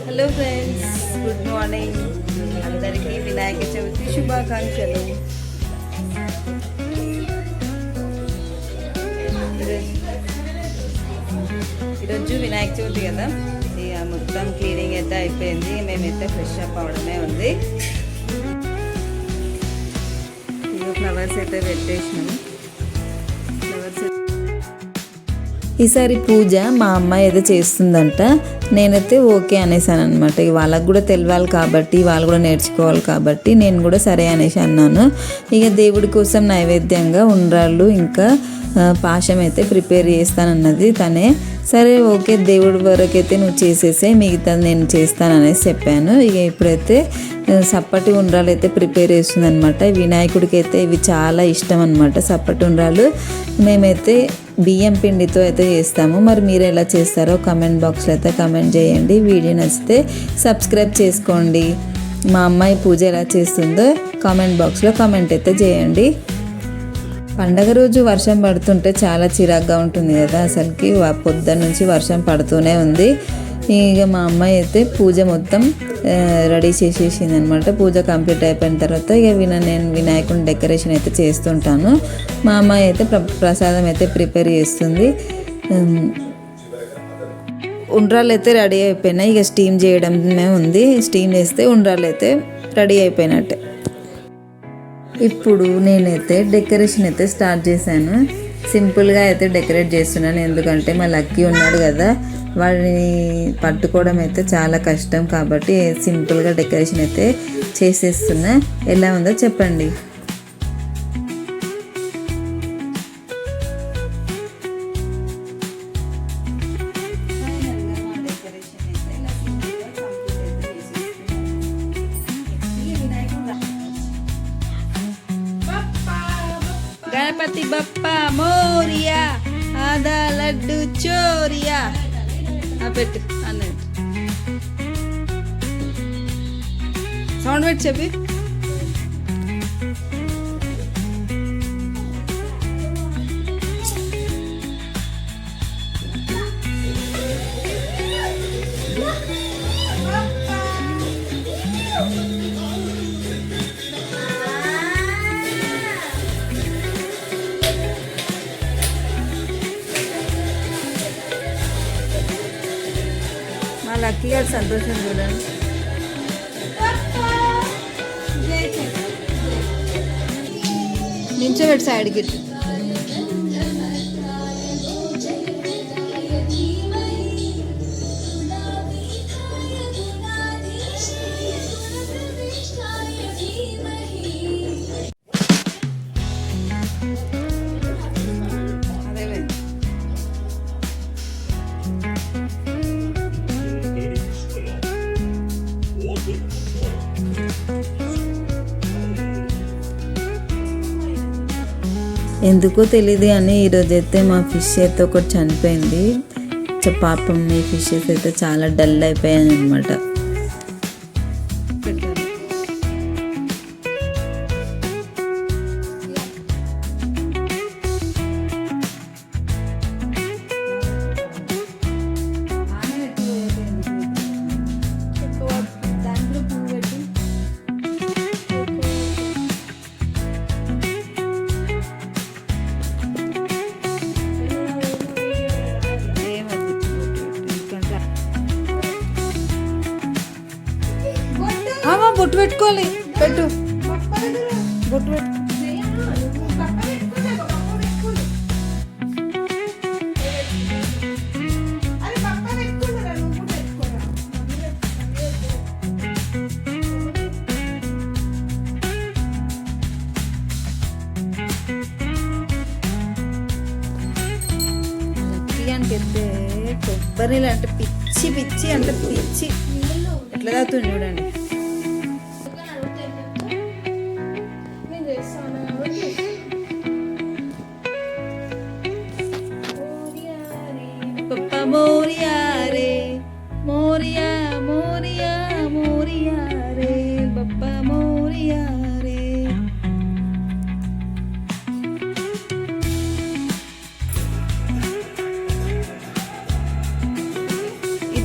Hello friends, good morning. అందరికీ వినాయక చవితి శుభాకాంక్షలు. ఈరోజు వినాయక చవితి కదా, ఇక మొత్తం క్లీనింగ్ అయితే అయిపోయింది. మేమైతే ఫ్రెష్ అప్ అవడమే ఉంది. ఇక ఫ్లవర్స్ అయితే పెట్టేసినాం. ఈసారి పూజ మా అమ్మాయి అయితే చేస్తుందంట. నేనైతే ఓకే అనేసాను అనమాట. వాళ్ళకు కూడా తెలియాలి కాబట్టి, వాళ్ళు కూడా నేర్చుకోవాలి కాబట్టి నేను కూడా సరే అనేసి అన్నాను. ఇక దేవుడి కోసం నైవేద్యంగా ఉండ్రాళ్ళు ఇంకా పాశం అయితే ప్రిపేర్ చేస్తానన్నది తనే. సరే ఓకే, దేవుడి వరకైతే నువ్వు చేసేసే, మిగతా నేను చేస్తాననేసి చెప్పాను. ఇక ఇప్పుడైతే సప్పటి ఉండ్రాలు అయితే ప్రిపేర్ చేస్తుంది అనమాట. వినాయకుడికి అయితే ఇవి చాలా ఇష్టం అనమాట, సప్పటి ఉండ్రాలు. మేమైతే బియ్యం పిండితో అయితే చేస్తాము. మరి మీరు ఎలా చేస్తారో కామెంట్ బాక్స్లో అయితే కామెంట్ చేయండి. వీడియో నచ్చితే సబ్స్క్రైబ్ చేసుకోండి. మా అమ్మాయి పూజ ఎలా చేస్తుందో కామెంట్ బాక్స్లో కామెంట్ అయితే చేయండి. పండగ రోజు వర్షం పడుతుంటే చాలా చిరాగ్గా ఉంటుంది కదా, అసలుకి పొద్దున్న నుంచి వర్షం పడుతూనే ఉంది. ఇక మా అమ్మాయి అయితే పూజ మొత్తం రెడీ చేసేసింది అనమాట. పూజ కంప్లీట్ అయిపోయిన తర్వాత ఇక నేను వినాయకుని డెకరేషన్ అయితే చేస్తుంటాను. మా అమ్మాయి అయితే ప్రసాదం అయితే ప్రిపేర్ చేస్తుంది. ఉండ్రాలు అయితే రెడీ అయిపోయినాయి. ఇక స్టీమ్ చేయడమే ఉంది. స్టీమ్ చేస్తే ఉండ్రాలు అయితే రెడీ అయిపోయినట్టే. ఇప్పుడు నేనైతే డెకరేషన్ అయితే స్టార్ట్ చేశాను. సింపుల్గా అయితే డెకరేట్ చేస్తున్నాను, ఎందుకంటే మా లక్కీ ఉన్నాడు కదా, వాడిని పట్టుకోవడం అయితే చాలా కష్టం కాబట్టి సింపుల్గా డెకరేషన్ అయితే చేసేస్తున్నా. ఎలా ఉందో చెప్పండి. గణపతి బప్ప మోరియా, ఆదా లడ్డు చోరియా. పెట్టు అన్నట్టు సౌండ్ పెట్టి చెప్పి. లక్కీ గారు సంతోషం చూడండి. నించోబెట్టి సైడ్కి. ఎందుకో తెలియదు కానీ ఈరోజైతే మా ఫిష్ అయితే ఒకటి చనిపోయింది. పాపం ఈ ఫిషెస్ అయితే చాలా డల్ అయిపోయాయి అనమాట. బొట్టు పెట్టుకోవాలి, పెట్టు బొట్టు పెట్టు. అయితే కొబ్బరి నీళ్ళు అంటే పిచ్చి పిచ్చి అంటే పిచ్చి ఎట్లా తాగుతుంది చూడండి. పప్పా మోరియా రే మోరియా మోరియా మోరియా రే పప్పా మోరియా రే.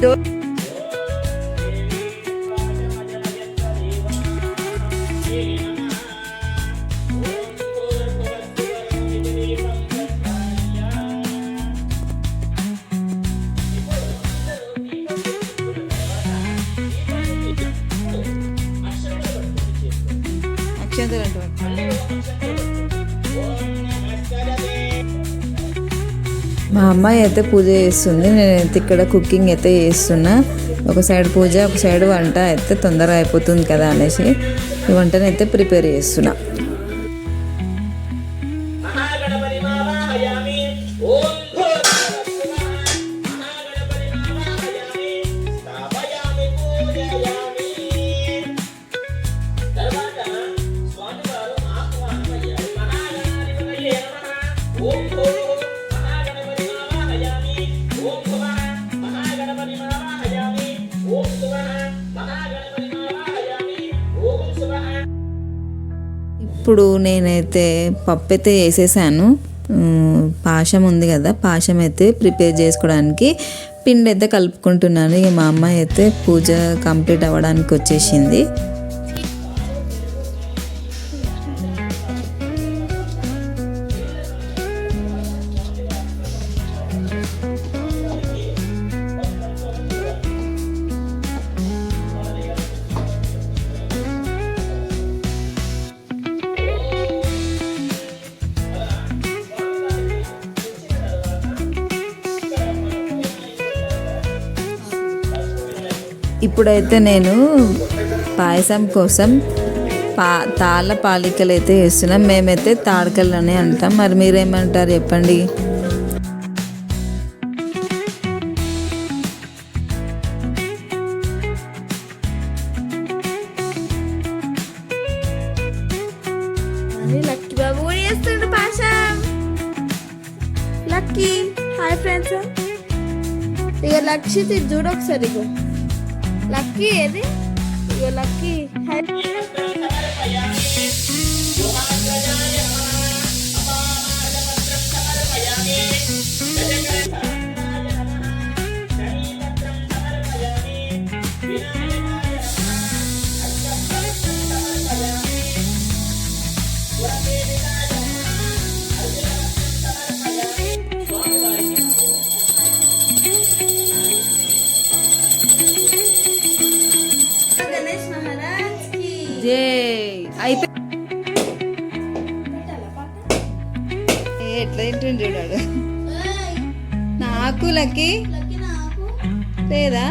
అక్షంతలు అంటారు. మా అమ్మాయి అయితే పూజ చేస్తుంది, నేనైతే ఇక్కడ కుకింగ్ అయితే చేస్తున్నా. ఒక సైడ్ పూజ, ఒక సైడ్ వంట అయితే తొందరగా అయిపోతుంది కదా అనేసి ఈ వంటని అయితే ప్రిపేర్ చేస్తున్నా. ఇప్పుడు నేనైతే పప్పు అయితే వేసేసాను. పాశం ఉంది కదా, పాశం అయితే ప్రిపేర్ చేసుకోవడానికి పిండి అయితే కలుపుకుంటున్నాను. ఇక మా అమ్మాయి అయితే పూజ కంప్లీట్ అవ్వడానికి వచ్చేసింది. ఇప్పుడైతే నేను పాయసం కోసం తాళ్ళ పాలికలు అయితే వేస్తున్నాం. మేమైతే తాడకలు అని అంటాం, మరి మీరేమంటారు చెప్పండి. లక్కీ బాబు కూడా చేస్తుండు పాశం. Lucky hi friends. ఇక లక్షిత్ ఇది చూడు ఒకసారి. ఇగో లక్కీ ఏది, ఇగో లక్కీ హాయ్. ఎట్లా తింటుండే చూడాడు. నాకు లక్కీ లేదా